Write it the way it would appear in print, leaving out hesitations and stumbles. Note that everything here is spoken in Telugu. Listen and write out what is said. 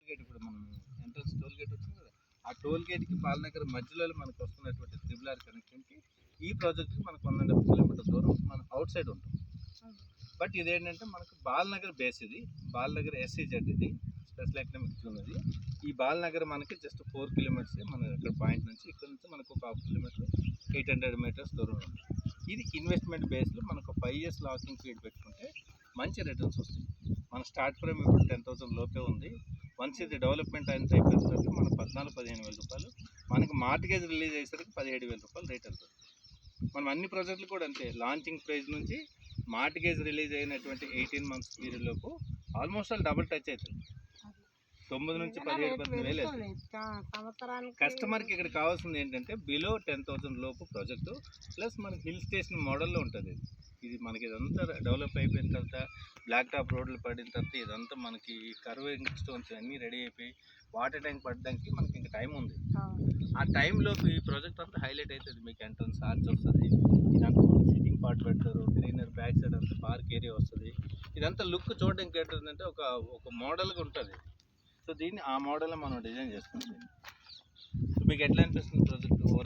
గేట్ ఇప్పుడు మనం ఎంట్రన్స్ టోల్ గేట్ వచ్చింది కదా, ఆ టోల్ గేట్కి బాలనగర్ మధ్యలో మనకు వస్తున్నటువంటి త్రిబుల్ కనెక్టివిటీ ఈ ప్రాజెక్ట్కి మనకు 1.5 కిలోమీటర్ దూరం మన అవుట్ సైడ్ ఉంటుంది. బట్ ఇదేంటంటే మనకు బాలనగర్ బేస్, ఇది బాలనగర్ SEZ, ఇది స్పెషల్ ఎకనామిక్ జోన్. ఇది ఈ బాలనగర్ మనకి జస్ట్ 4 కిలోమీటర్స్ మన ఇక్కడ పాయింట్ నుంచి, ఇక్కడ నుంచి మనకు ఒక 1/2 కిలోమీటర్ 800 మీటర్స్ దూరం ఉంది. ఇది ఇన్వెస్ట్మెంట్ బేస్లో మనకు 5 years లాకింగ్ పీరియడ్ పెట్టుకుంటే మంచి రిటర్న్స్ వస్తాయి. మన స్టార్ట్ ప్రైమ్ ఇప్పుడు 10,000 లోపే ఉంది. వన్స్ ఇది డెవలప్మెంట్ అయిన అయిపోయిన తర్వాత మనకు 14,000-15,000 రూపాయలు, మనకి మార్టిగేజ్ రిలీజ్ అయ్యేసరికి 17,000 రూపాయలు రేట్ వెళ్తుంది. మనం అన్ని ప్రాజెక్టులు కూడా అంతే, లాంచింగ్ ప్రైస్ నుంచి మార్టిగేజ్ రిలీజ్ అయినటువంటి 18 months పీరియడ్ లోపు ఆల్మోస్ట్ ఆల్ డబుల్ టచ్ అవుతుంది. 9 నుంచి 17-18,000 అవుతుంది. కస్టమర్కి ఇక్కడ కావాల్సింది ఏంటంటే బిలో 10,000 లోపు ప్రాజెక్టు, ప్లస్ మనకి హిల్ స్టేషన్ మోడల్లో ఉంటుంది. ఇది మనకి ఇదంతా డెవలప్ అయిపోయిన తర్వాత, బ్లాక్ టాప్ రోడ్లు పడిన తర్వాత, ఇదంతా మనకి కర్వింగ్ స్టోన్స్ అన్నీ రెడీ అయిపోయి వాటర్ ట్యాంక్ పడడానికి మనకి ఇంకా టైం ఉంది. ఆ టైంలోపు ఈ ప్రాజెక్ట్ అంతా హైలైట్ అవుతుంది. మీకు ఎంట్రన్స్ ఆర్చ్ వస్తుంది, ఇదంతా సిట్టింగ్ పార్ట్ పెడతారు, గ్రీనర్ బ్యాక్ సైడ్ అంతా పార్క్ ఏరియా వస్తుంది. ఇదంతా లుక్ చూడడానికి ఏంటంటే ఒక మోడల్గా ఉంటుంది. సో దీన్ని ఆ మోడల్లో మనం డిజైన్ చేసుకుంటాం. సో మీకు ఎట్లా అనిపిస్తుంది ప్రాజెక్ట్ ఓవరాల్?